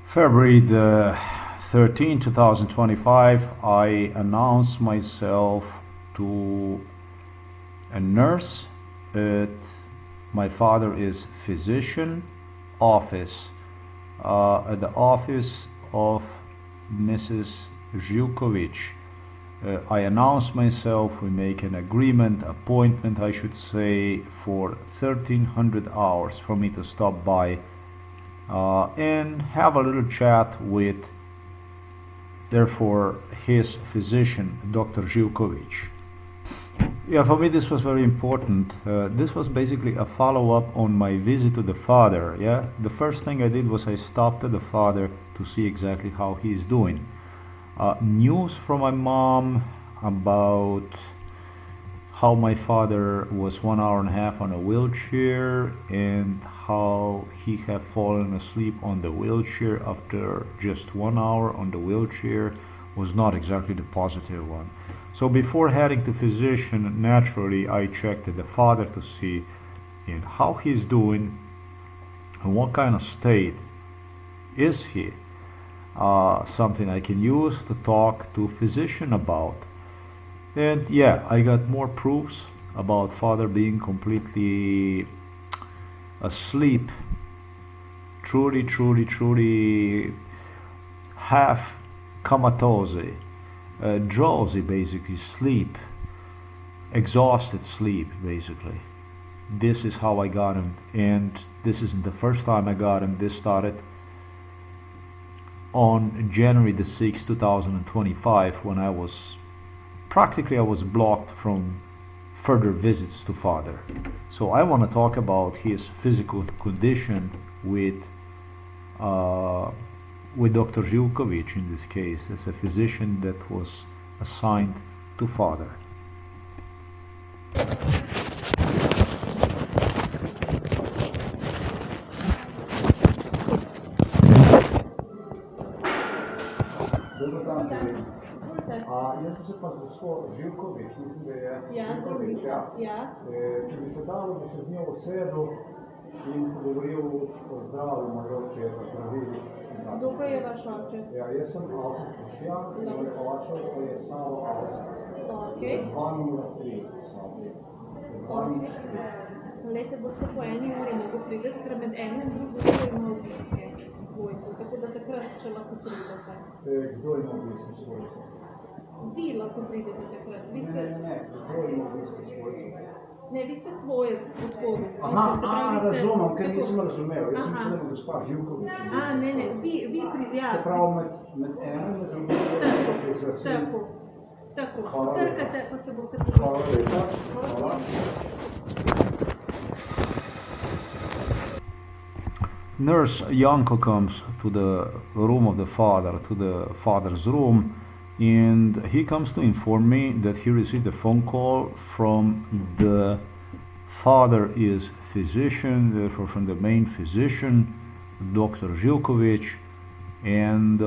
February the 13th, 2025, I announced myself to a nurse at my father is physician office, at the office of Mrs. Zhilkovich. I announced myself, we make an appointment, I should say, for 1300 hours for me to stop by and have a little chat with, therefore, his physician, Dr. Zhilkovich. Yeah, for me this was very important. This was basically a follow-up on my visit to the father. Yeah, the first thing I did was I stopped at the father to see exactly how he is doing. News from my mom about how my father was 1 hour and a half on a wheelchair and how he had fallen asleep on the wheelchair after just 1 hour on the wheelchair was not exactly the positive one. So before heading to physician, naturally I checked the father to see in how he's doing and what kind of state is he. Something I can use to talk to physician about. And yeah, I got more proofs about father being completely asleep, truly half comatose, drowsy, basically sleep, exhausted sleep, basically. This is how I got him, and this isn't the first time I got him. This started on January the 6th, 2025, when I was blocked from further visits to father. So I want to talk about his physical condition with Dr. Zhilkovich in this case, as a physician that was assigned to father. Dobar dan, Želim. Jaz bi se pa z gospod Živković, mislim, da je Živković, ja. Če bi se dalo, bi se z njo usedel in pogovoril o zdravju mojega očeta, zdravili. Kdo pa je vaš oče? Ja, jaz sem Avsec Boštjan, moj oče pa je Savo Avsec. Okay. 203 Savo. 204. Lejte, boste po eni uri mogo prideti, ker med enim in drugim boste imel obiske svojcev, tako da takrat, če lahko pridete. Kdo ima obiske svojcev? Vi lahko pridete takrat. Ne, kdo ima obiske svojcev? Ne, vi ste svojec, gospodu. Razumem, ker nisem razumel. Jaz sem mislil, da bi gospa Živković. Ne, vi pridete. Se pravi, med enim in drugim. Tako, potrkate, pa se boste pridete. Hvala. Nurse Janko comes to the room of the father, to the father's room, and he comes to inform me that he received a phone call from the father is physician, therefore from the main physician, Dr. Zhilkovich, and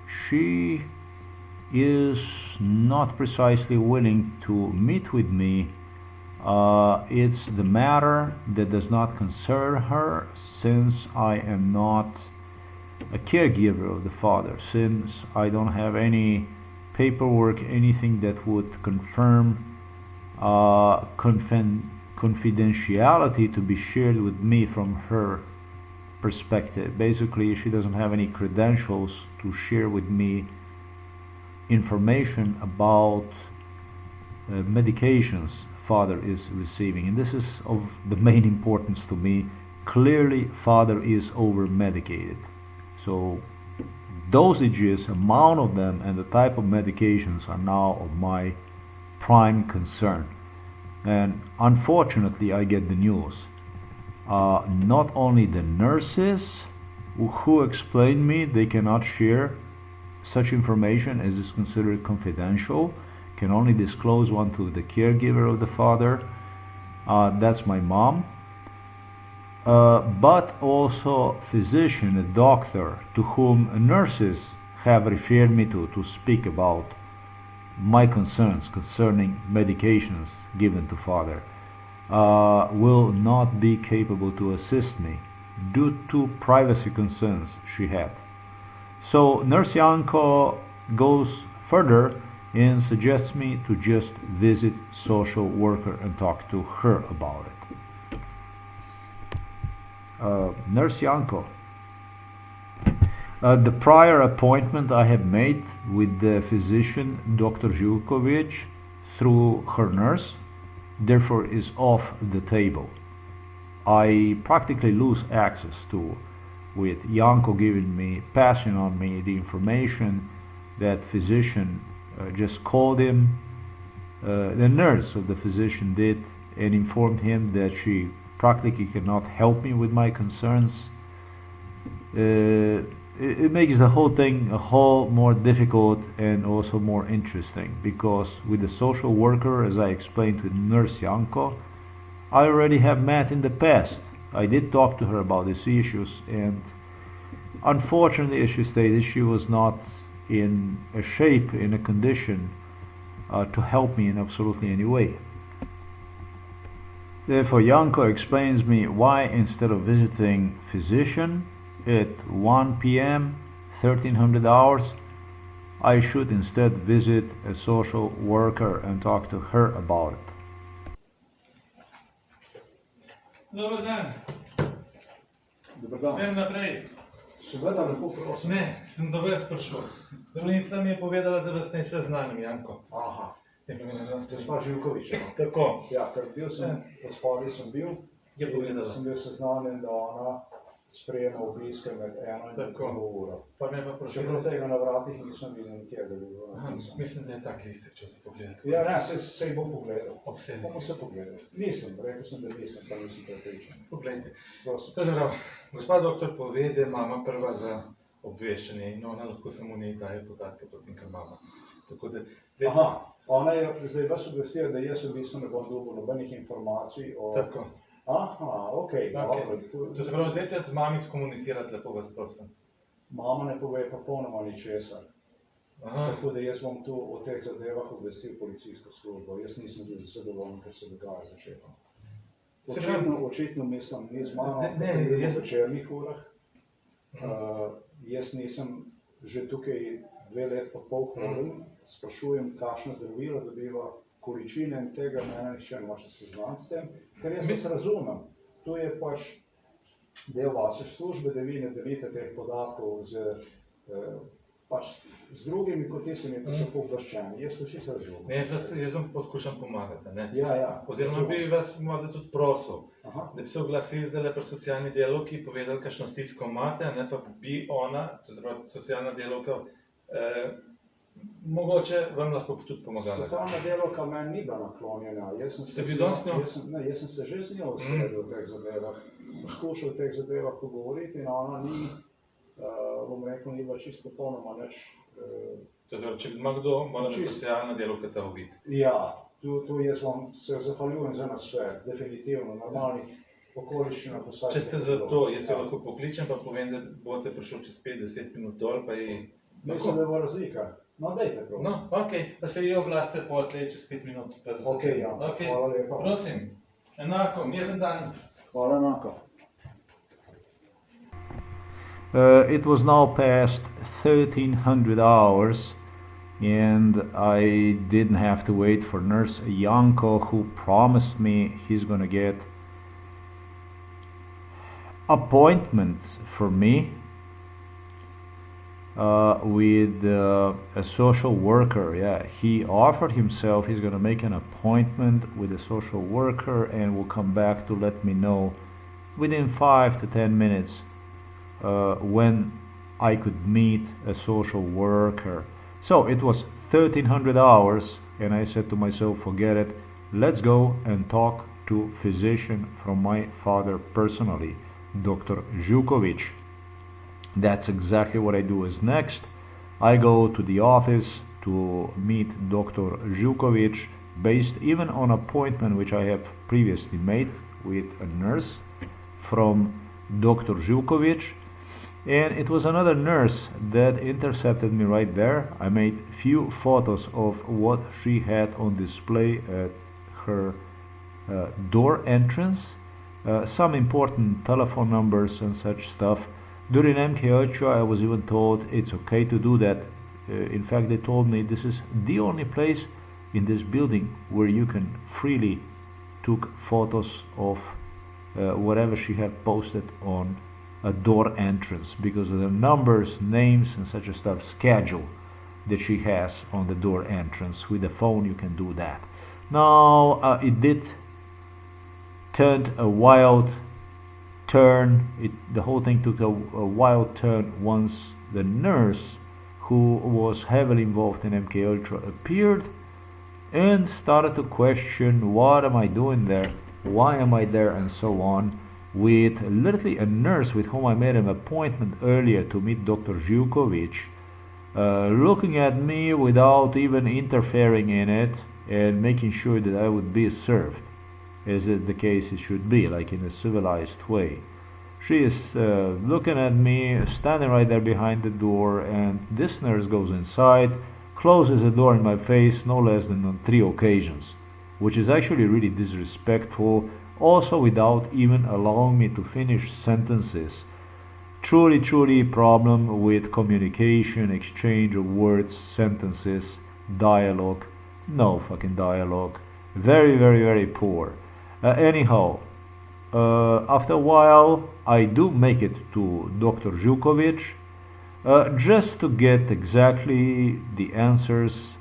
she is not precisely willing to meet with me. It's the matter that does not concern her, since I am not a caregiver of the father, since I don't have any paperwork, anything that would confirm confidentiality to be shared with me from her perspective. Basically, she doesn't have any credentials to share with me information about medications father is receiving, and this is of the main importance to me. Clearly father is over medicated, so dosages, amount of them, and the type of medications are now of my prime concern. And unfortunately I get the news, not only the nurses who explain me they cannot share such information as is considered confidential, can only disclose one to the caregiver of the father, that's my mom, but also physician, a doctor, to whom nurses have referred me to speak about my concerns concerning medications given to father, will not be capable to assist me due to privacy concerns she had. So Nurse Yanko goes further and suggests me to just visit social worker and talk to her about it. Nurse Yanko, the prior appointment I have made with the physician Dr. Zhulkovic through her nurse, therefore is off the table. I practically lose access to, with Yanko passing on me the information that physician just called him. The nurse of the physician did, and informed him that she practically cannot help me with my concerns. It makes the whole thing a whole more difficult and also more interesting, because with the social worker, as I explained to Nurse Yanko, I already have met in the past. I did talk to her about these issues, and unfortunately, as she stated, she was not in a shape, in a condition to help me in absolutely any way. Therefore, Yanko explains me why instead of visiting physician at 1 p.m., 1300 hours, I should instead visit a social worker and talk to her about it. Dober dan, Dober dan. smem naprej. Seveda, lepo prosim. Ne, sem do vas prišel. Zdravnica mi je povedala, da vas naj seznanim, Janko. Aha, Je pa mi ne gospa Živkovič. Tako, Ja, ker bil sem, gospodi sem bil. je povedala. Sem bil seznanjen, da ona sprejema obiske med 1 in Tako. 2 uro. Pa me pa Čeprav prosila. tega na vratih nisem videl nikjer, da bi bilo Aha, napisano. mislim, da je tak listek, če se pogledati. Ja, ne, sej bom pogledal. Obsedaj. Bomo se pogledali. Nisem, rekel sem, da nisem, pa nisem prepričan. Poglejte. Prosim. To je prav. Gospa doktor pove, da je mama prva za obveščanje in ona lahko samo njej daje podatke potem, kar mama. Tako da, Aha, ona je zdaj vas obvestila, da jaz v bistvu ne bom dobil nobenih informacij o... Tako. Aha, okej, dobro. To se pravi, dajte z mami skomunicirati, lepo vas prosim. Mama ne pove popolnoma ničesar. Aha, Tako da jaz bom tu o teh zadevah obvestil policijsko službo. Jaz nisem bil zadovoljen, ker se dogaja z začetkom. Se pravi- Očitno mislim, ni z mano, Zdaj, ne, ne, jaz- v večernih urah. Jaz nisem že tukaj 2 let pa pol hodim, sprašujem, kakšna zdravila dobiva, količine in tega mene nihče ne može seznaniti s tem, ker jaz vas razumem. Tu je pač del vaše službe, da vi ne delite teh podatkov pač z drugimi, kot tistimi, ki so pooblaščeni. Jaz to čisto razumem. ne, jaz vam poskušam pomagati, ne. Ja. Oziroma bi vas morda tudi prosil, Aha. da bi se oglasili zdajle pri socialni delavki, povedali, kakšno stisko imate, ne, pa bi ona, to se pravi socialna delavka, mogoče vam lahko tudi pomagala. Socialna delavka meni ni bila naklonjena. Ste bili danes z njo? Jaz sem se že z njo usedel v teh zadevah, poskušal v teh zadevah pogovoriti in ona ni, bom rekel, ni bila čisto popolnoma nič. To se pravi, če ima kdo, mora Čisto. socialna delavka ta ubiti. Ja, tu jaz vam se zahvaljujem za nasvet, definitivno, normalnih okoliščinah vsaj. Če ste za to, jaz jo lahko pokličem, pa povem, da boste prišel čez 5-10 minut dol, pa ji... Mislim, da bo razlika. No, dajte, prosim. No, okej, pa se ji oglasite pol tlej čez 5 minut. Pa da Okej, ja, Okej, hvala lepa. prosim, enako, miren dan. Hvala enako. It was now past 1300 hours, and I didn't have to wait for Nurse Yanko, who promised me he's gonna get appointment for me with a social worker. Yeah, he offered himself, he's gonna make an appointment with a social worker and will come back to let me know within 5 to 10 minutes when I could meet a social worker. So it was 1300 hours, and I said to myself, forget it, let's go and talk to physician from my father personally, Dr. Zhukovic. That's exactly what I do as next. I go to the office to meet Dr. Zhukovic, based even on appointment which I have previously made with a nurse from Dr. Zhukovic. And it was another nurse that intercepted me right there. I made few photos of what she had on display at her door entrance, some important telephone numbers and such stuff. During MK Ultra, I was even told it's okay to do that. In fact, they told me this is the only place in this building where you can freely took photos of whatever she had posted on a door entrance because of the numbers, names, and such a stuff schedule that she has on the door entrance. With the phone, you can do that. Now, it did turned a wild turn. The whole thing took a wild turn once the nurse, who was heavily involved in MK Ultra, appeared and started to question, what am I doing there? Why am I there? And so on. With literally a nurse with whom I made an appointment earlier to meet Dr. Zhukovic, looking at me without even interfering in it and making sure that I would be served, as the case it should be, like in a civilized way. She is looking at me, standing right there behind the door, and this nurse goes inside, closes the door in my face no less than on 3 occasions, which is actually really disrespectful, also without even allowing me to finish sentences. Truly problem with communication, exchange of words, sentences, dialogue. No fucking dialogue. Very poor. Anyhow, after a while, I do make it to Dr. Zhukovic, just to get exactly the answers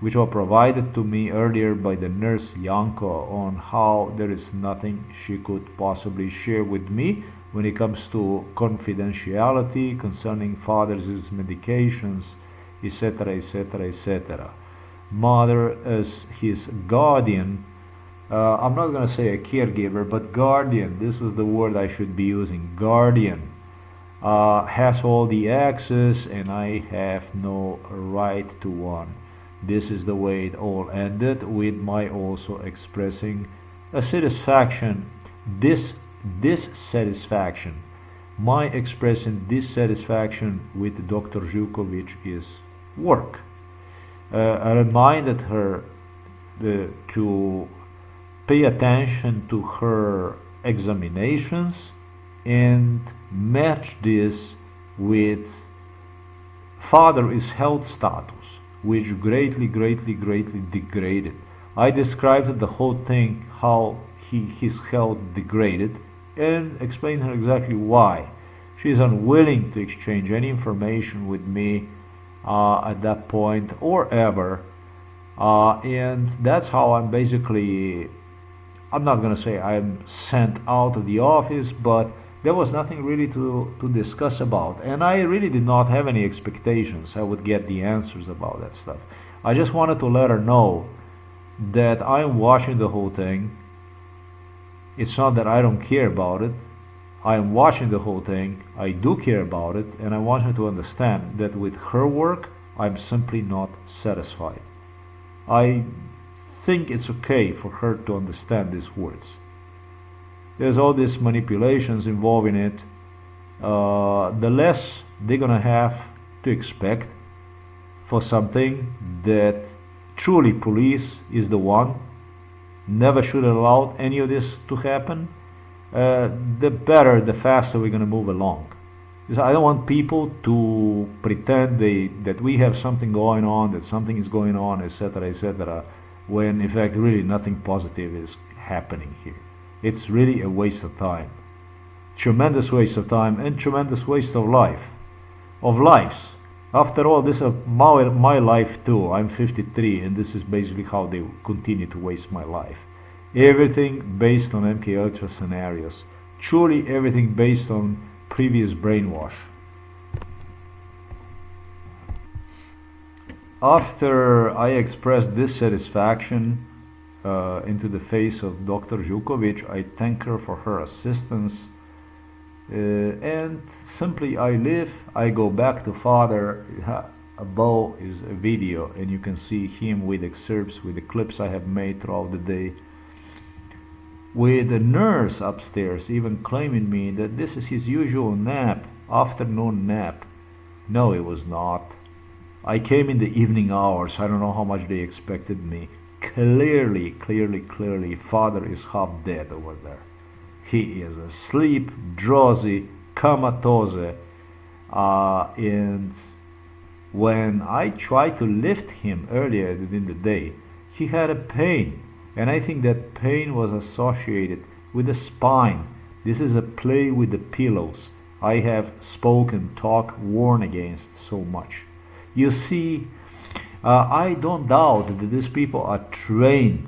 which were provided to me earlier by the nurse Yanko on how there is nothing she could possibly share with me when it comes to confidentiality concerning father's medications, etc., etc., etc. Mother as his guardian, I'm not going to say a caregiver, but guardian, this was the word I should be using, guardian, has all the access and I have no right to one. This is the way it all ended, with my also expressing a satisfaction, dissatisfaction. My expressing dissatisfaction with Dr. Zhukovic is work. I reminded her to pay attention to her examinations and match this with father is health status, which greatly degraded. I described the whole thing, how his health degraded, and explained her exactly why. She is unwilling to exchange any information with me at that point or ever, and that's how I'm basically, I'm not going to say I'm sent out of the office, but there was nothing really to discuss about. And I really did not have any expectations I would get the answers about that stuff. I just wanted to let her know that I'm watching the whole thing. It's not that I don't care about it. I'm watching the whole thing. I do care about it. And I want her to understand that with her work, I'm simply not satisfied. I think it's okay for her to understand these words. There's all these manipulations involving it. The less they're gonna have to expect for something that truly police is the one, never should have allowed any of this to happen, the better, the faster we're gonna move along. Because I don't want people to pretend that we have something going on, that something is going on, etc., when in fact really nothing positive is happening here. It's really a waste of time. Tremendous waste of time and tremendous waste of lives. After all, this is my life too. I'm 53 and this is basically how they continue to waste my life. Everything based on MK Ultra scenarios. Truly everything based on previous brainwash. After I expressed dissatisfaction into the face of Dr. Zhukovic, I thank her for her assistance, and simply I leave. I go back to father. Above is a video and you can see him with excerpts, with the clips I have made throughout the day, with the nurse upstairs even claiming me that this is his usual nap, afternoon nap. No, it was not. I came in the evening hours. I don't know how much they expected me. Clearly, father is half dead over there. He is asleep, drowsy, comatose. And when I tried to lift him earlier in the day, he had a pain. And I think that pain was associated with the spine. This is a play with the pillows. I have spoken, talked, warned against so much. You see, I don't doubt that these people are trained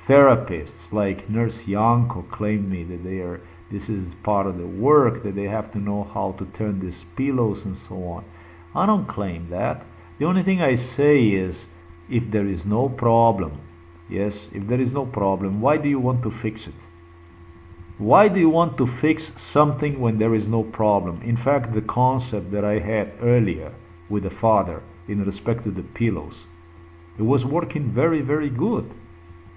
therapists, like Nurse Yanko claimed me that this is part of the work, that they have to know how to turn these pillows and so on. I don't claim that. The only thing I say is, if there is no problem, yes, if there is no problem, why do you want to fix it? Why do you want to fix something when there is no problem? In fact, the concept that I had earlier with the father in respect to the pillows, it was working very, very good.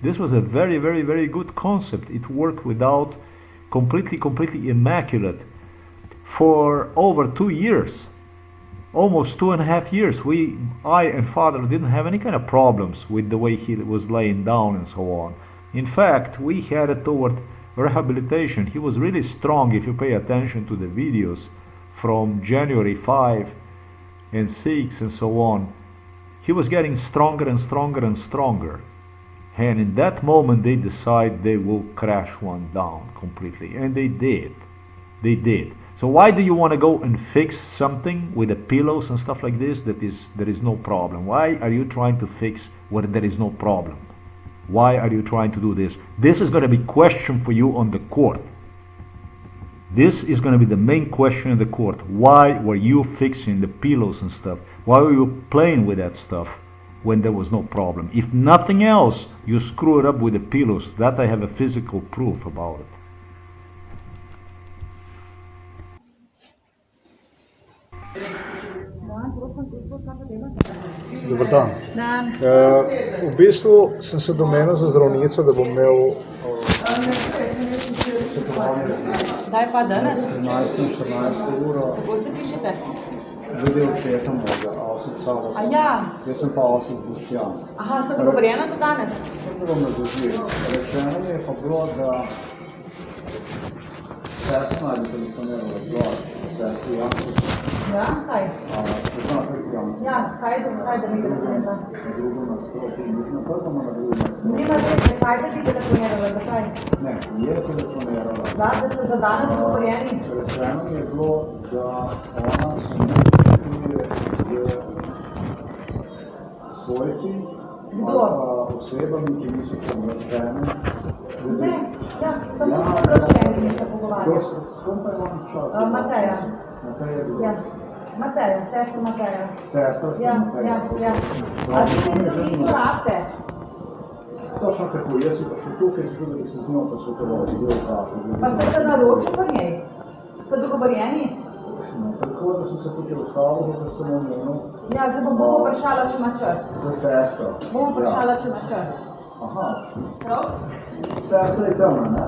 This was a very, very, very good concept. It worked without completely immaculate for over 2 years, almost 2.5 years. I and father didn't have any kind of problems with the way he was laying down and so on. In fact, we headed toward rehabilitation. He was really strong. If you pay attention to the videos from January 5 and 6 and so on, he was getting stronger and stronger and stronger. And in that moment they decide they will crash one down completely. And they did. They did. So why do you want to go and fix something with the pillows and stuff like this there is no problem? Why are you trying to fix where there is no problem? Why are you trying to do this? This is going to be question for you on the court. This is going to be the main question in the court. Why were you fixing the pillows and stuff? Why were you playing with that stuff when there was no problem? If nothing else, you screw it up with the pillows. That I have a physical proof about it. Dober dan. Dan. V bistvu sem se domenil za zdravnico, da bom imel Daj pa danes. 13 in 14 uro, Kako se pišete? glede očeta mojega, Avsic Savo. A ja. Jaz sem pa Avsic Boštjan. Aha, ste dogovorjena za danes? Sem bilo me doživel. Rečeno mi je pa bilo, da sestra bi telefonirala zgor, sestri Jankovič. Ja, kaj? Poznam se Jankovič. Ja, kaj da mi telefonirala? Na drugom nasprotju, na prvem na drugom nasprotju. Nima se, kaj da bi telefonirala, zakaj? Ne, je telefonirala. Da ste za danes dogovorjeni? Rečeno mi je bilo, da ona svojci, osebami, ki niso pomražene. Ne, ja, samo pomraženi se pogovarjali. S kom pa je vam čas? Mateja. Mateja je bilo? Ja, Mateja, sestra Mateja. Sestra se Ja, Mateja. ja. A ti ne drugi rabite? Točno tako, jaz si pa še tukaj, zato da bi se z njo posvetoval, z del vprašal. Pa ste se naročil pri njej? Ste dogovorjeni? Tako da sem se tukaj ustavil, da sem omenil. Ja, zdaj bomo vprašala, če ima čas. Za sestro. Bomo vprašala, če ima čas. Aha. Prav? Sestra je tam, ne?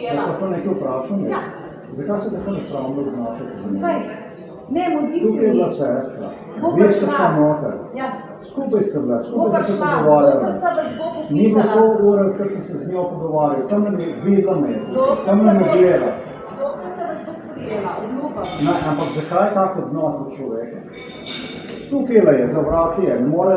Jaz sem to nekaj vprašal? Ja. Zakaj se tako nesramno obnašate? Kaj? Ne, modi se Tukaj je mi. bila sestra. Bo Vi pa ste šla. še noter. Ja. Skupaj ste bila, Bo skupaj pa ste se šla, pogovarjali. doktor se vas bo Ni bilo poklicala. pol ure, ker sem se z njo pogovarjal. Tam me je videla me, Doktor tam se me bo- gleda. Doktor se vas bo prijela, obljubam. Ne, ampak zakaj tak odnos do človeka? Tukaj je, za vrati je, ne more...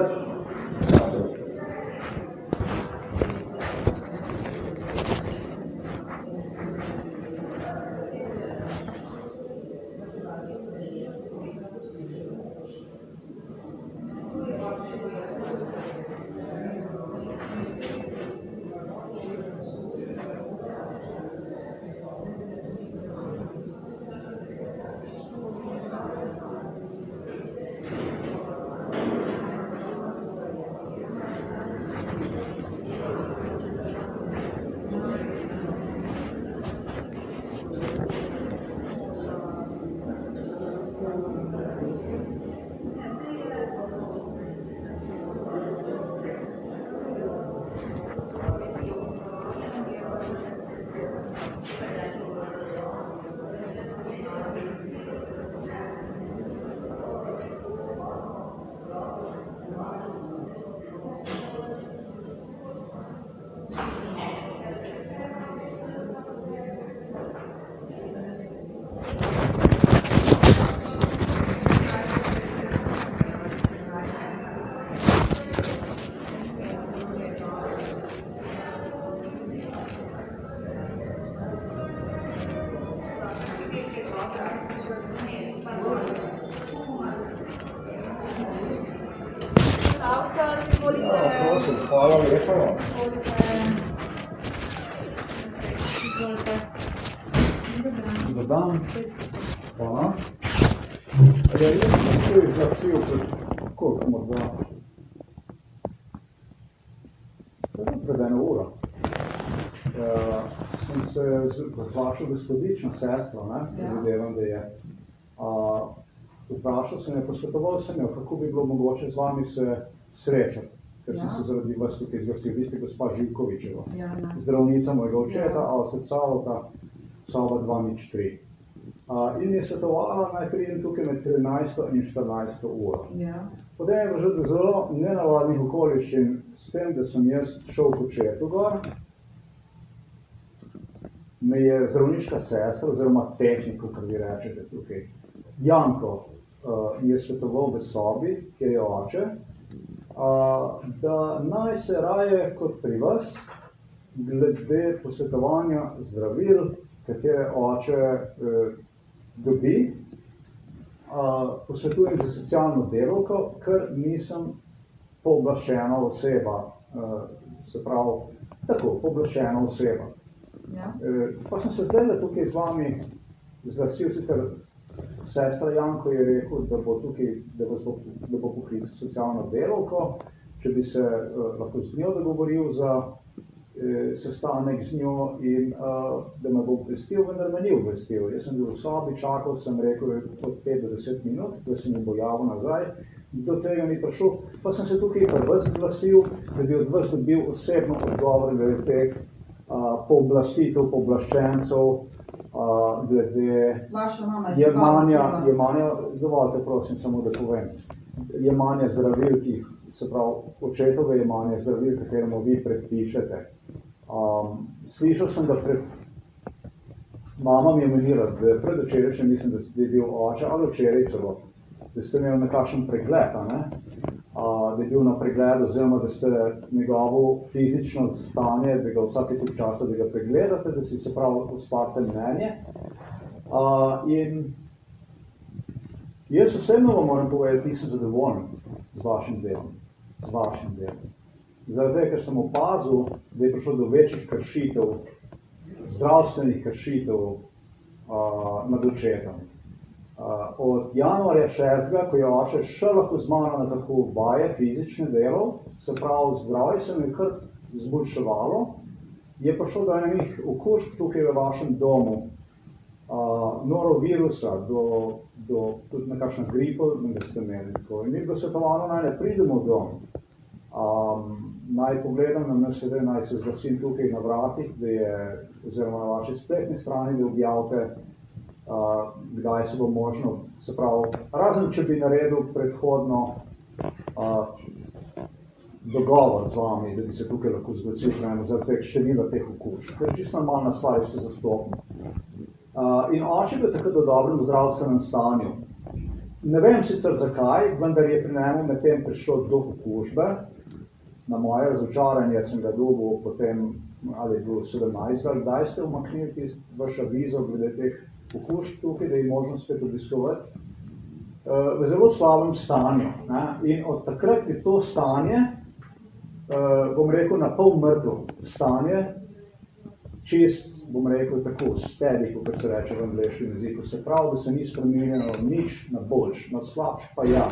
Prosim, hvala lepa. Dodam. Hvala. Jaz sem se izglasil koliko morda? Pred eno uro. Sem se z vašo gospodično sestro, predvidevam, da je, vprašal sem jo, posvetoval sem jo, kako bi bilo mogoče z vami se srečati, ker sem se zaradi vas tukaj izglasil. Vi ste gospa Živkovičeva, zdravnica mojega očeta, Alsecalota, soba 203. In je svetovala, naj pridem tukaj med 13. in 14. uro. Potem je bilo že zelo nenavadnih okoliščin s tem, da sem jaz šel v Kočetu gor, me je zdravniška sestra, oziroma tehnik, kot vi rečete tukaj, Janko, mi je svetoval v sobi, kjer je oče, da naj se raje kot pri vas, glede posvetovanja zdravil, katere oče dobi, posvetujem za socialno delavko, ker nisem pooblaščena oseba, se pravi, tako, pooblaščena oseba. Pa sem se zdaj tukaj z vami zglasil, sicer sestra Janko je rekel, da bo tukaj, da bo poklical socialno delavko, če bi se lahko z njo dogovoril za sestanek z njo in da me bo obvestil, vendar me ni obvestil. Jaz sem bil v sobi, čakal sem, rekel, od 5 do 10 minut, da se mi bo javil nazaj, do tega ni prišel, pa sem se tukaj pri vas zglasil, da bi od vas dobil osebno odgovor glede teh pooblastitev, pooblaščencev, glede jemanja, dovolite prosim samo da povem, jemanja zdravil, ki jih, se pravi, očetove jemanje zdravil, kateremu vi predpišete. Slišal sem, da mama mi je omenila, da predvčerajšnjem mislim, da ste bil oče ali včeraj celo, da ste imeli nekakšen pregled, da je bil na pregledu, oziroma da ste njegovo fizično stanje, da ga vsake toliko časa, da ga pregledate, da si se pravi ustvarite mnenje. In jaz osebno vam moram povedati, nisem zadovoljen z vašim delom. Zaradi tega, ker sem opazil, da je prišlo do večjih kršitev, zdravstvenih kršitev nad očetom. Od januarja 6., ko je oče še lahko z mano na tako vaje, fizične delo, se pravi zdravje se mi kar zboljševalo, je prišlo do enih okužb tukaj v vašem domu, norovirusa, do tudi nekakšna gripa, da ste imeli. In mi je bilo svetovano, naj ne pridemo v dom. Naj pogledam na MSD, naj se zglasim tukaj na vratih, da je, oziroma na vaši spletni strani, da objavite, kdaj se bo možno, se pravi, razen če bi naredil predhodno dogovor z vami, da bi se tukaj lahko zglasil zaradi teh števila teh okužb. To je čisto normalna stvar, da ste zastopni. In oče je tako v dobrem zdravstvenem stanju. Ne vem sicer zakaj, vendar je pri njemu medtem prišlo do okužbe. Na moje razočaranje sem ga dobil potem, ali je bilo 17, kdaj ste umaknili vaš avizo glede teh okužb tukaj, da je možno spet obiskovati. v zelo slabem stanju. Ne? In od takrat je to stanje, bom rekel, na pol mrtvo stanje, čist, bom rekel, tako steady, kot se reče v angleškem jeziku. Se pravi, da se ni spremenjeno nič na boljš, na slabš pa ja.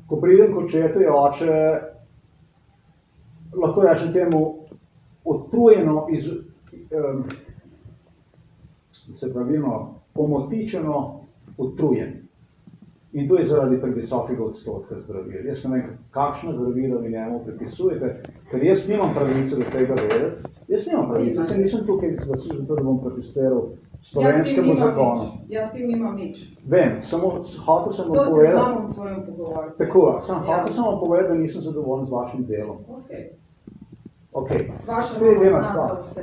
Ko pridem k očetu, je oče, lahko rečem temu, utrujeno, se pravilno, omotičeno, utrujen. In to je zaradi previsokega odstotka zdravil. Jaz ne vem, kakšna zdravila vi njemu pripisujete, ker jaz nimam pravice do tega vedeti. Jaz nimam pravice, se nisem tukaj zato, da bom protestiral slovenskemu zakonu. Jaz s tem nimam nič. Vem, samo hotel sem vam To se z povedati. mamom svojim pogovarjati. Tako, hotel sem vam povedati, da nisem zadovoljen z vašim delom. Okay. Ok, Vaša to je mama edina zna stvar. za vse.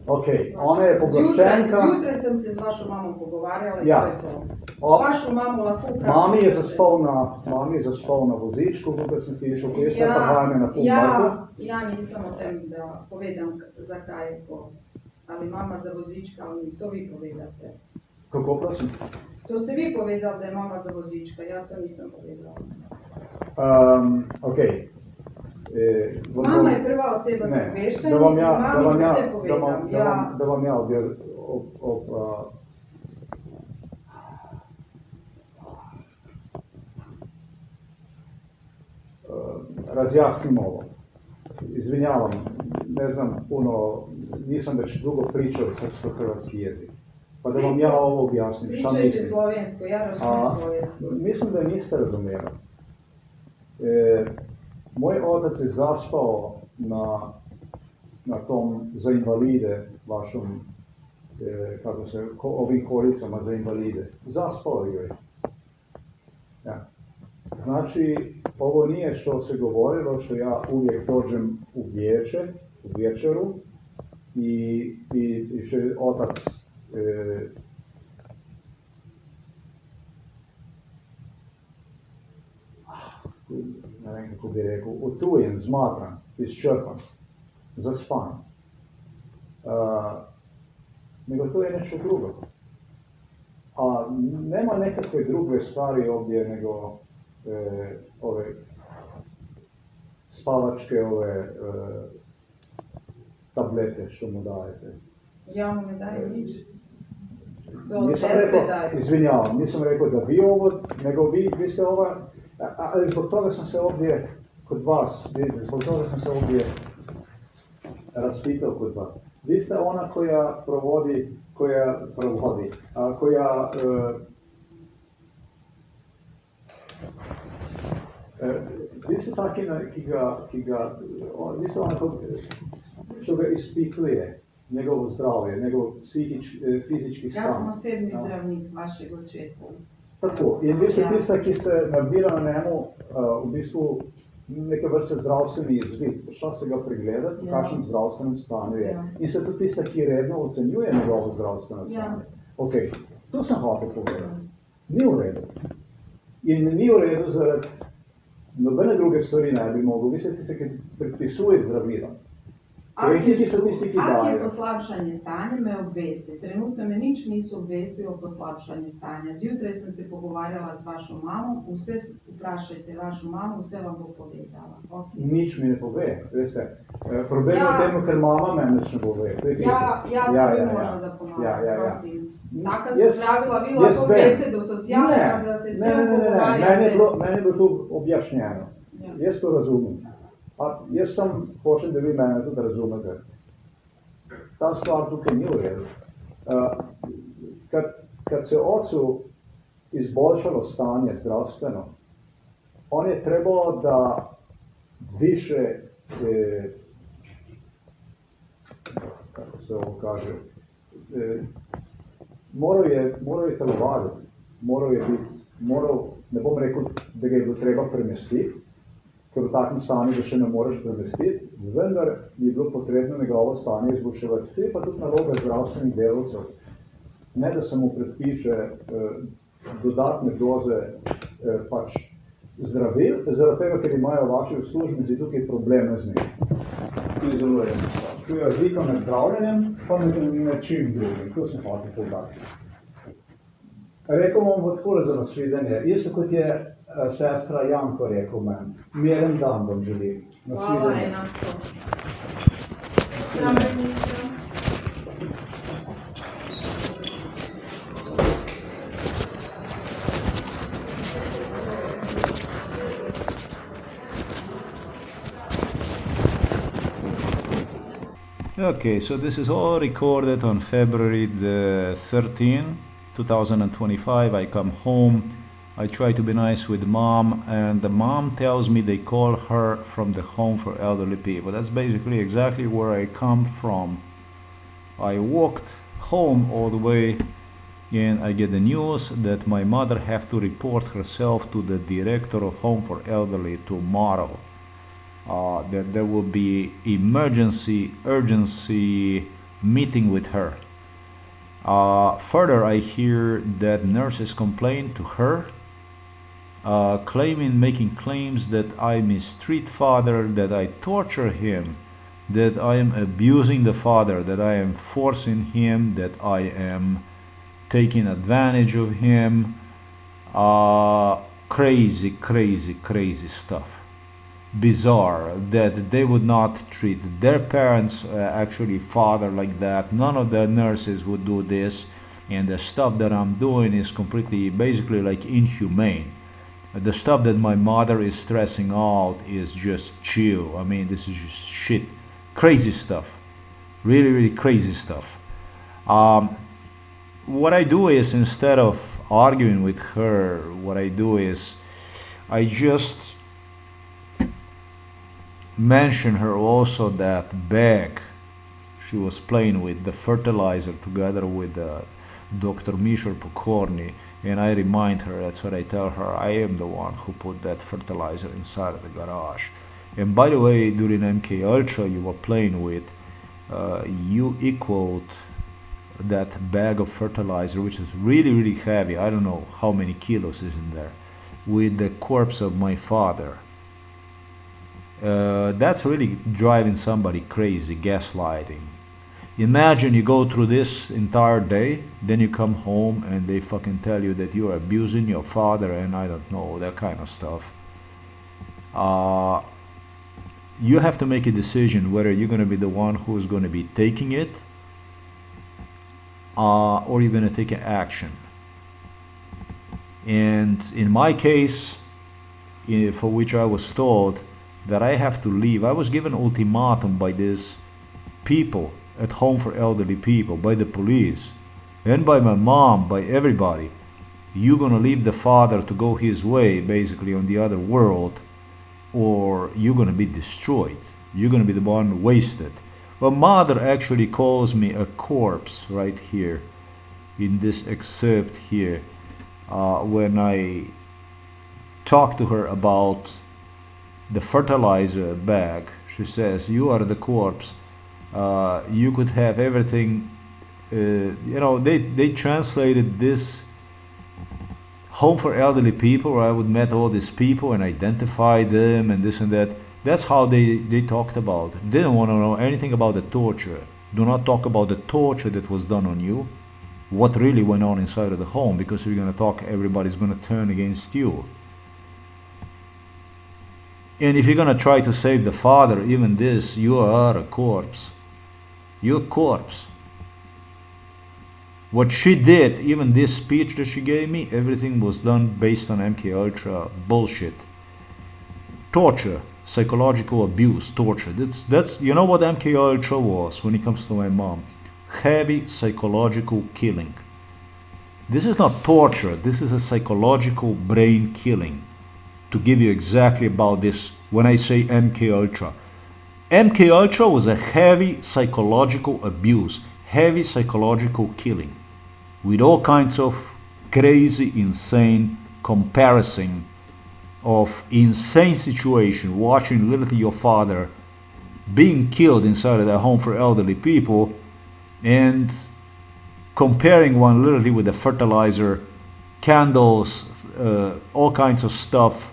Ok, ona je pooblaščenka. Zjutraj sem se z vašo mamo pogovarjala in Ja. to je to. O, Vašo mamo lahko vprašam. Mami je zaspal na vozičku, kot sem slišal, ko je se prihajanje na pol mrtvo. Ja, nisem o tem, da povedam, zakaj je to. Ali mama za vozička ali ni, to vi povedate. Kako prosim? To ste vi povedali, da je mama za vozička, jaz to nisem povedala. Ok. Mama je prva oseba za obveščanje in mami vse povedam. Da vam ja razjasnim ovo. Izvinjavam, ne znam puno, nisam već dugo pričao srpsko-hrvatski jezik. Pa da vam ja ovo objasnim, šta Pričajte mislim. slovensko, ja razumem slovensko. Mislim, da niste razumeli. Moj otac je zaspao na tom za invalide, vašom, ovim kolicama za invalide. Zaspao je. Ja. Znači, ovo nije što se govorilo, što ja uvijek dođem u večeru i što je otac ne vem kako bi rekel, utrujen, zmatran, izčrpan, zaspan. Nego to je nešto drugo. A nema nekakve druge stvari ovdje nego ove spavačke tablete što mu dajete. Ja mu ne dajem nič. Nisam rekao, izvinjavam, nisam rekao da vi ovo, nego vi ste ova, ali zbog toga sam se ovdje kod vas, zbog toga sam se ovdje raspitao kod vas. Vi ste ona koja vi ste taki, vi ste ona što ga ispituje, njegovo zdravje, njegov fizički stan. Ja sam osebni zdravnik vašeg očeta. Tako, in vi ste tista, ki ste naredila na njemu v bistvu neke vrste zdravstveni izvid. Šla ste ga pregledati, v kakšnem zdravstvenem stanju je. In ste tudi tista, ki redno ocenjuje njegovo zdravstveno stanje. Ok, to sem hotel povedati. Ni v redu. In ni v redu zaradi nobene druge stvari ne bi mogel. Vi ste tista, ki predpisuje zdravila. Tehniki so tisti, ki dajo. Ako je poslabšanje stanja, me obvesti. Trenutno me nič niso obvestili o poslabšanju stanja. Zjutraj sem se pogovarjala z vašo mamo, vse vprašajte vašo mamo, vse vam bo povedala. Okay. Nič mi ne pove, veste. Problem je v tem, ker mama meni nič ne pove. To je možno da pomagam, prosim. Taka so zdravila, vi lahko veste do socijalne, pa da se s tem pogovarjate. Meni je bilo to objašnjeno. Jaz to razumem. Jaz sem hočem, da vi mene tudi razumete. Ta stvar tukaj ni v redu. Kad se ocu izboljšalo stanje zdravstveno, on je trebalo da više, kako se ovo kaže, moral je telovaditi, ne bom rekel, da ga je bilo treba premestiti, ker v takem stanju ga še ne moreš premestiti, vendar je bilo potrebno njegovo stanje izboljševati. To je pa tudi naloga zdravstvenih delavcev. Ne, da se mu predpiše dodatne doze zdravil, zaradi tega, ker imajo vaši uslužbenci tukaj probleme z njim. To je zelo enostavno. To je razlika med zdravljenjem, pa med čim drugim. To sem hotel poudariti. Rekel bom takole za nasvidenje. Isto kot je sestra Janko rekel meni. Miren dan vam želim. Hvala, Nasvidenje. enako. Okay, so this is all recorded on February the 13th, 2025. I come home, I try to be nice with mom, and the mom tells me they call her from the home for elderly people. That's basically exactly where I come from. I walked home all the way, and I get the news that my mother have to report herself to the director of home for elderly tomorrow. That there will be urgency meeting with her. Further, I hear that nurses complained to her, making claims that I mistreat father, that I torture him, that I am abusing the father, that I am forcing him, that I am taking advantage of him. Crazy stuff. Bizarre that they would not treat their parents, actually father, like that. None of the nurses would do this, and the stuff that I'm doing is completely, basically, like inhumane. The stuff that my mother is stressing out is just chill. I mean, this is just shit, crazy stuff, really crazy stuff. What I do is, instead of arguing with her, what I do is I just mention her also that bag she was playing with, the fertilizer, together with Dr. Mishor Pokorny, and I remind her, that's what I tell her, I am the one who put that fertilizer inside of the garage. And by the way, during MK Ultra you were playing with, you equaled that bag of fertilizer, which is really heavy, I don't know how many kilos is in there, with the corpse of my father. That's really driving somebody crazy, gaslighting. Imagine you go through this entire day, then you come home and they fucking tell you that you're abusing your father and I don't know, that kind of stuff. You have to make a decision whether you're going to be the one who's going to be taking it, or you're going to take action. And in my case, for which I was told that I have to leave, I was given ultimatum by these people at home for elderly people, by the police, and by my mom, by everybody. You're gonna leave the father to go his way, basically, on the other world, or you're gonna be destroyed. You're gonna be the one wasted. Well, mother actually calls me a corpse right here, in this excerpt here, when I talk to her about the fertilizer bag. She says, you are the corpse. You could have everything. You know, they translated this home for elderly people, where I would meet all these people and identify them and this and that. That's how they talked about. They didn't want to know anything about the torture. Do not talk about the torture that was done on you, what really went on inside of the home, because if you're going to talk, everybody's going to turn against you. And if you're going to try to save the father, even this, you are a corpse. You're a corpse. What she did, even this speech that she gave me, everything was done based on MK Ultra bullshit. Torture, psychological abuse, torture. That's you know what MK Ultra was when it comes to my mom. Heavy psychological killing. This is not torture, this is a psychological brain killing. To give you exactly about this, when I say MK Ultra. MK Ultra was a heavy psychological abuse, heavy psychological killing, with all kinds of crazy, insane comparison of insane situation, watching literally your father being killed inside of the home for elderly people, and comparing one literally with the fertilizer, candles, all kinds of stuff,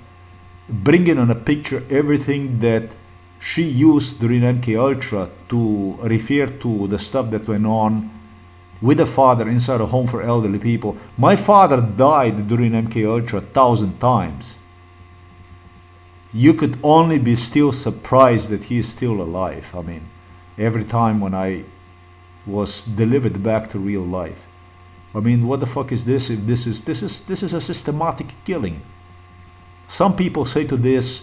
bringing on a picture everything that she used during MK Ultra to refer to the stuff that went on with a father inside a home for elderly people. My father died during MK Ultra 1,000 times. You could only be still surprised that he is still alive. I mean, every time when I was delivered back to real life. I mean, what the fuck is this? If this is a systematic killing. Some people say to this,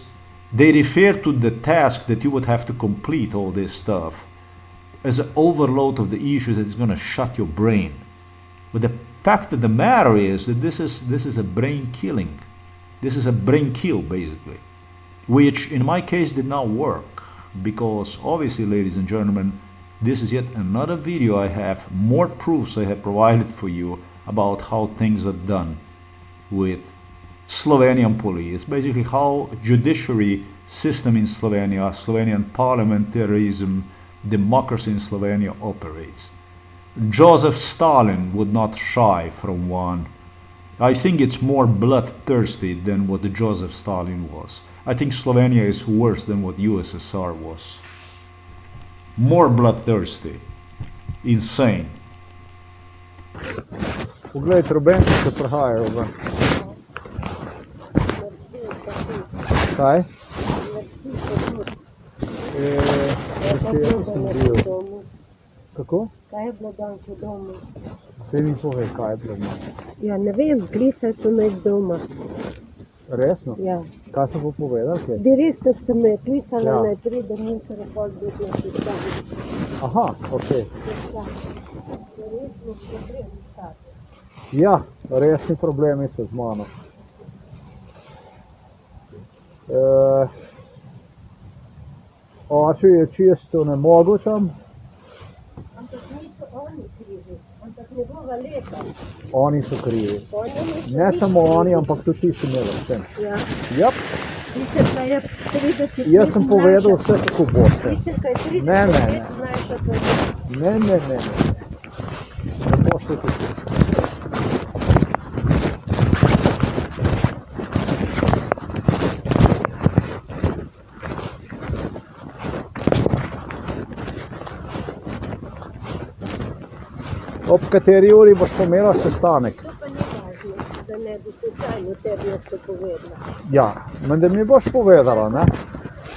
they refer to the task that you would have to complete all this stuff as an overload of the issues that is going to shut your brain. But the fact of the matter is that this is a brain killing. This is a brain kill, basically, which in my case did not work, because obviously, ladies and gentlemen, this is yet another video I have, more proofs I have provided for you about how things are done with Slovenian police, basically how judiciary system in Slovenia, Slovenian parliamentarism, democracy in Slovenia operates. Joseph Stalin would not shy from one. I think it's more bloodthirsty than what Joseph Stalin was. I think Slovenia is worse than what USSR was. More bloodthirsty. Insane. Poglej, trobenci se prehajajo ven. Kaj? Nekje sem bil. Kako? Kaj je bilo danes v domu? Saj mi povej, kaj je bilo danes. Ja, ne vem, klicali so me iz doma. Resno? Ja. Kaj so pa povedali? Kaj? Direktor so me klicali, Ja. naj pridem in se report biti na sestanku. Aha, okej. Resno problem stati. Ja, resni problemi so z mano. Oče je čisto nemogočen, Ampak niso oni krivi, ampak njegova leta. oni so krivi. Oni niso Ne nič samo krivi. oni, ampak tudi ti si imeli s tem. Ja, Jap, sicer pa je 30 jaz sem povedal vse, kako boste. Sicer pa je 30 Ne, ne, ne. let, znaš, kako je. Ne. Ne boš tukaj. Ob kateri uri boš pomela sestanek? To pa ni važno, da ne bi slučajno tebi jaz to povedala. Ja, menda mi boš povedala, ne?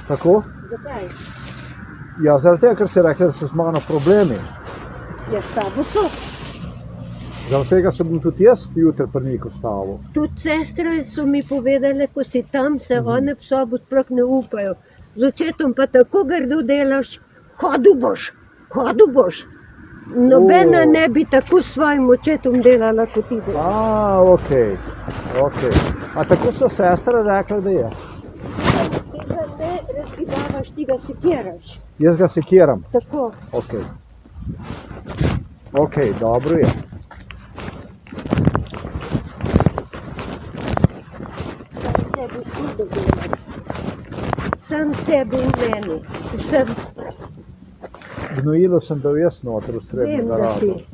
Tako? Zakaj? Ja, zaradi tega, ker si rekla, da so z mano problemi. Ja, s tabo so. Zaradi tega se bom tudi jaz jutri prnikal s tabo. Tudi sestre so mi povedale, ko si tam, se one v sobo sploh ne upajo. Z očetom pa tako grdo delaš, hodil boš. Nobena ne bi tako s svojim očetom delala kot ti delaš. Okej. A tako so sestre rekle, da je? Ti ga ne razgibavaš, ti ga sekiraš. Jaz ga sekiram. Tako. Okej, dobro je. Sam sebi škodo delaš. Sam sebi in meni. Vsem. Gnojilo sem dal jaz noter v Vem, srednjega da rada. si.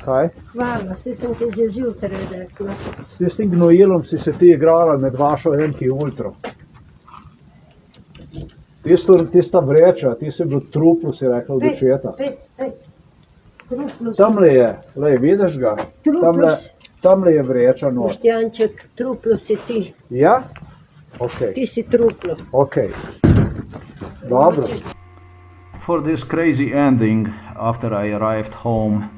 Kaj? Hvala, saj sem ti že zjutraj rekla. S tistim gnojilom si se ti igrala med vašo MK Ultro. Tista vreča, ti si bil truplo, si rekla od očeta. Truplo si. Tamle je, lej, vidiš ga? Truplo Tamle je vreča not. Boštjanček, truplo si ti. Ja? Okej. Ti si truplo. Dobro. For this crazy ending, after I arrived home,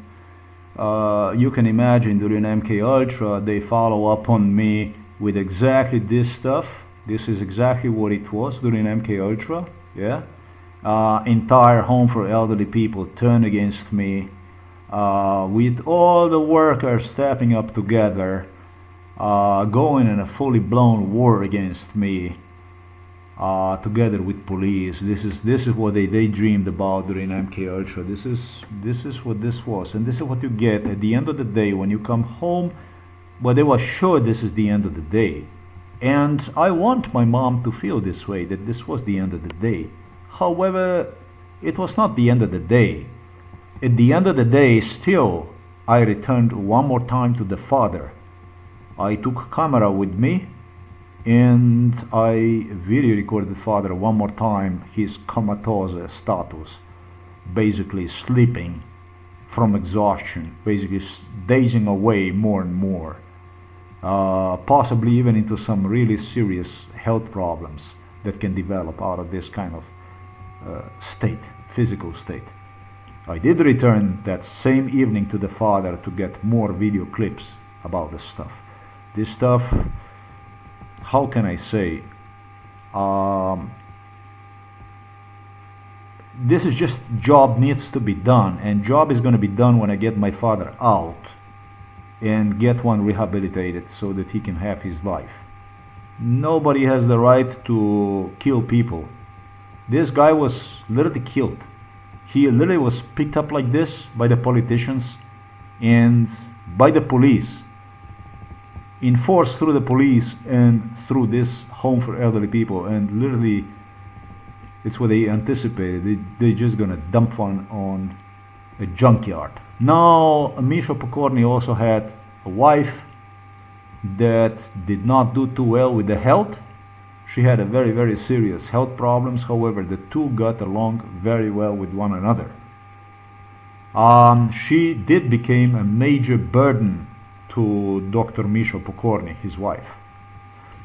you can imagine during MK Ultra they follow up on me with exactly this stuff. This is exactly what it was during MK Ultra. Yeah, entire home for elderly people turned against me, with all the workers stepping up together, going in a fully blown war against me. Together with police. This is what they dreamed about during MK Ultra. This is what this was, and this is what you get at the end of the day when you come home. Well, they were sure this is the end of the day, and I want my mom to feel this way, that this was the end of the day. However, it was not the end of the day. At the end of the day, still, I returned one more time to the father. I took camera with me, and I video recorded father one more time, his comatose status, basically sleeping from exhaustion, basically dazing away more and more, possibly even into some really serious health problems that can develop out of this kind of state, physical state. I did return that same evening to the father to get more video clips about this stuff. This stuff, how can I say, this is just job needs to be done, and job is going to be done when I get my father out and get one rehabilitated so that he can have his life. Nobody has the right to kill people. This guy was literally killed. He literally was picked up like this by the politicians and by the police, enforced through the police and through this home for elderly people, and literally it's what they anticipated. They're just gonna dump one on a junkyard. Now, Misha Pokorny also had a wife that did not do too well with the health. She had a very, very serious health problems. However, the two got along very well with one another. She did become a major burden to Dr. Misha Pokorny, his wife.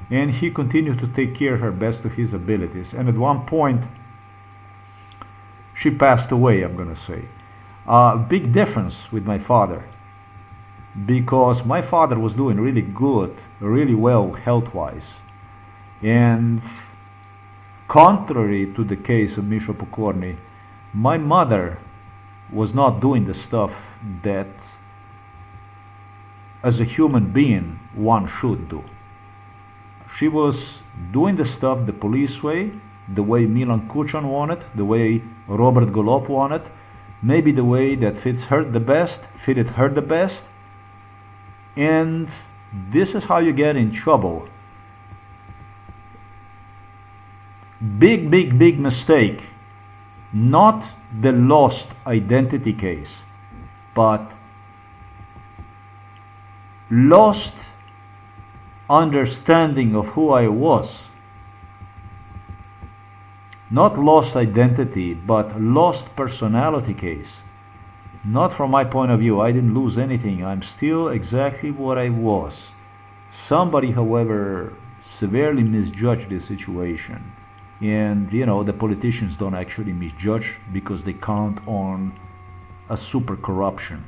And he continued to take care of her best of his abilities. And at one point, she passed away, I'm gonna say. Big difference with my father, because my father was doing really good, really well health-wise. And contrary to the case of Misha Pokorny, my mother was not doing the stuff that as a human being one should do. She was doing the stuff the police way, the way Milan Kucan wanted, the way Robert Golob wanted, maybe the way that fitted her the best. And this is how you get in trouble. Big, big, big mistake. Not the lost identity case, but lost understanding of who I was. Not lost identity, but lost personality case. Not from my point of view. I didn't lose anything. I'm still exactly what I was. Somebody, however, severely misjudged the situation. And, you know, the politicians don't actually misjudge because they count on a super corruption.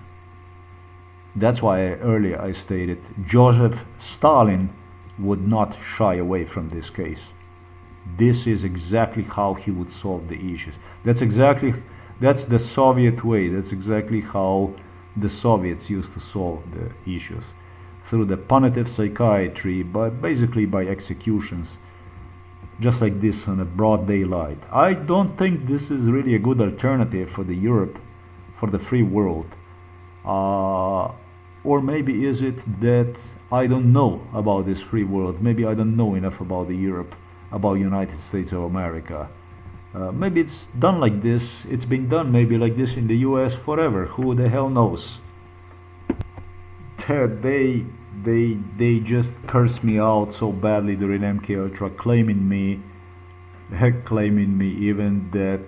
That's why earlier I stated Joseph Stalin would not shy away from this case. This is exactly how he would solve the issues. That's the Soviet way. That's exactly how the Soviets used to solve the issues. Through the punitive psychiatry, but basically by executions. Just like this in a broad daylight. I don't think this is really a good alternative for the Europe, for the free world. Or maybe is it that I don't know about this free world? Maybe I don't know enough about the Europe, about United States of America. Maybe it's done like this. It's been done maybe like this in the US forever. Who the hell knows? They just cursed me out so badly during MK Ultra, claiming me even that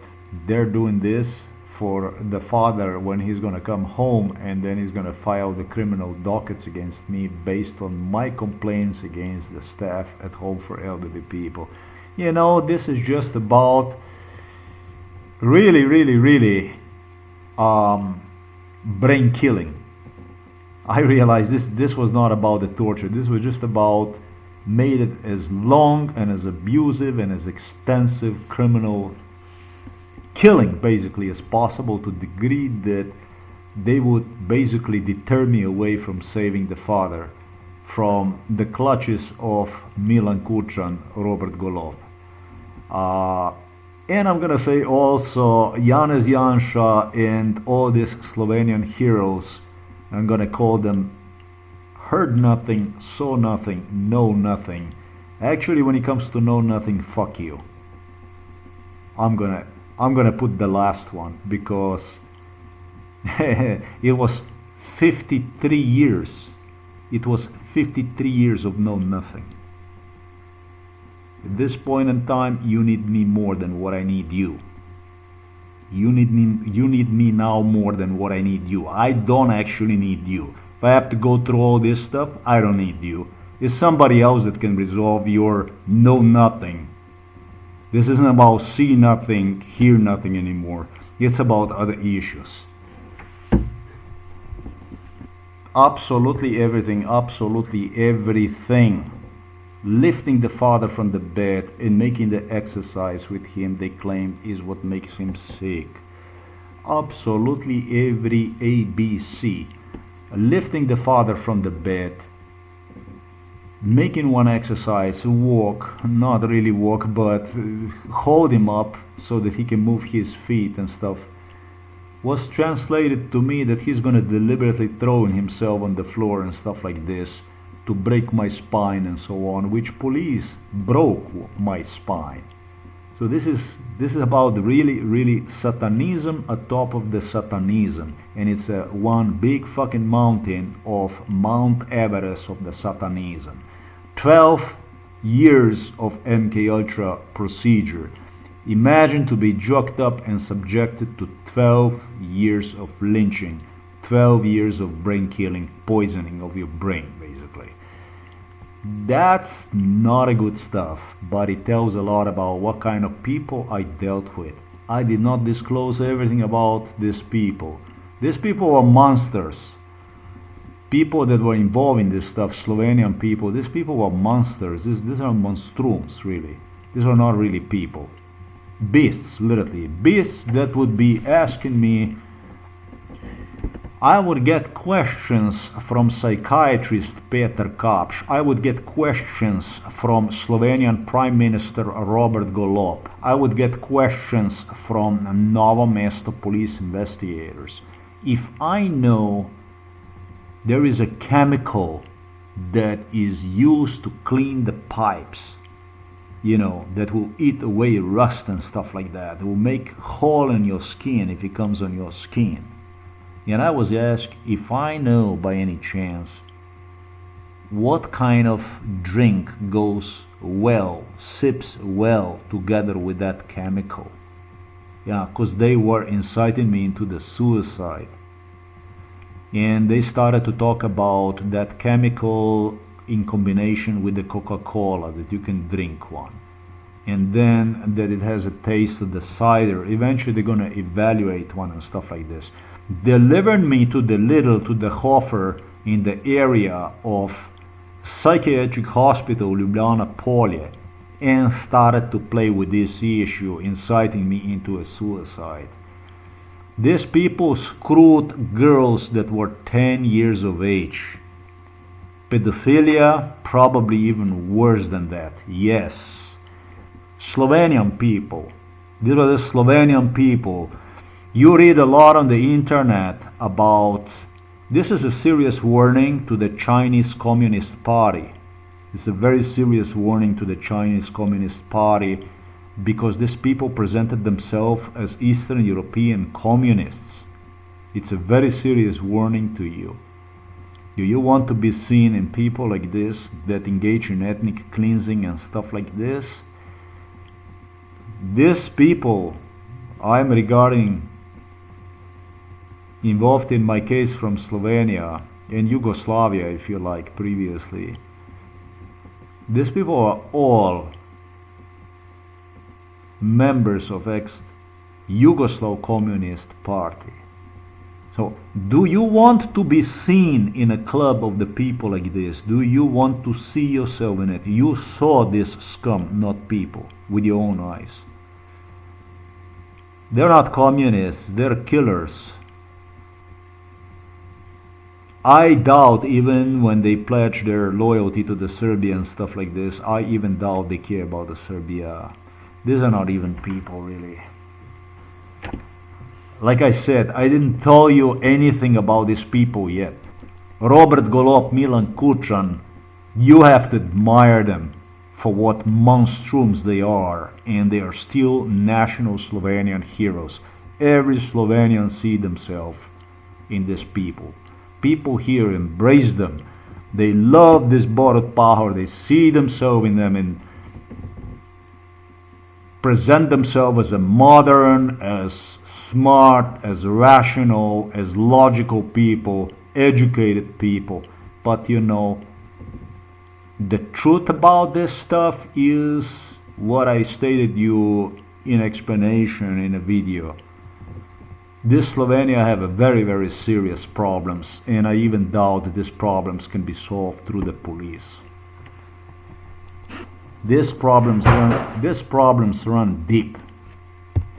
they're doing this for the father when he's gonna come home, and then he's gonna file the criminal dockets against me based on my complaints against the staff at Home for Elderly People. You know, this is just about really brain killing. I realized this was not about the torture. This was just about made it as long and as abusive and as extensive criminal killing basically as possible, to the degree that they would basically deter me away from saving the father from the clutches of Milan Kucan, Robert Golob. And I'm gonna say also Janez Janša and all these Slovenian heroes. I'm gonna call them heard nothing, saw nothing, know nothing. Actually, when it comes to know nothing, fuck you. I'm gonna put the last one, because it was 53 years. It was 53 years of know nothing. At this point in time, you need me more than what I need you. You need me now more than what I need you. I don't actually need you. If I have to go through all this stuff, I don't need you. It's somebody else that can resolve your know nothing. This isn't about see nothing, hear nothing anymore. It's about other issues. Absolutely everything, absolutely everything. Lifting the father from the bed and making the exercise with him, they claimed, is what makes him sick. Absolutely every ABC. Lifting the father from the bed, making one exercise, walk, not really walk, but hold him up so that he can move his feet and stuff, was translated to me that he's gonna deliberately throw himself on the floor and stuff like this to break my spine and so on, which police broke my spine. So this is about really satanism atop of the satanism, and it's one big fucking mountain of Mount Everest of the satanism. 12 years of MK Ultra procedure. Imagine to be jacked up and subjected to 12 years of lynching, 12 years of brain killing, poisoning of your brain, basically. That's not a good stuff, but it tells a lot about what kind of people I dealt with. I did not disclose everything about these people. These people were monsters. People that were involved in this stuff, Slovenian people, these people were monsters. These are monstrums, really. These are not really people. Beasts, literally. Beasts that would be asking me. I would get questions from psychiatrist Peter Kapš. I would get questions from Slovenian Prime Minister Robert Golob. I would get questions from Novo Mesto police investigators. If I know there is a chemical that is used to clean the pipes, you know, that will eat away rust and stuff like that, it will make hole in your skin if it comes on your skin. And I was asked if I know by any chance what kind of drink goes well, sips well together with that chemical. Yeah, because they were inciting me into the suicide. And they started to talk about that chemical in combination with the Coca-Cola, that you can drink one. And then that it has a taste of the cider. Eventually they're going to evaluate one and stuff like this. Delivered me to the Lidl, to the Hofer in the area of Psychiatric Hospital Ljubljana Polje, and started to play with this issue, inciting me into a suicide. These people screwed girls that were 10 years of age. Pedophilia, probably even worse than that, yes. Slovenian people, these are the Slovenian people. You read a lot on the internet about, this is a serious warning to the Chinese Communist Party. It's a very serious warning to the Chinese Communist Party, because these people presented themselves as Eastern European communists. It's a very serious warning to you. Do you want to be seen in people like this that engage in ethnic cleansing and stuff like this? These people I'm regarding involved in my case from Slovenia and Yugoslavia, if you like, previously. These people are all members of ex-Yugoslav Communist Party. So, do you want to be seen in a club of the people like this? Do you want to see yourself in it? You saw this scum, not people, with your own eyes. They're not communists, they're killers. I doubt, even when they pledge their loyalty to the Serbia and stuff like this, I even doubt they care about the Serbia. These are not even people, really. Like I said, I didn't tell you anything about these people yet. Robert Golob, Milan Kučan, you have to admire them for what monstrums they are, and they are still national Slovenian heroes. Every Slovenian see themselves in these people. People here embrace them. They love this Borut Pahor. They see themselves in them, and present themselves as a modern, as smart, as rational, as logical people, educated people. But you know, the truth about this stuff is what I stated you in explanation in a video. This Slovenia have a very, very serious problems, and I even doubt that these problems can be solved through the police. These problems run deep.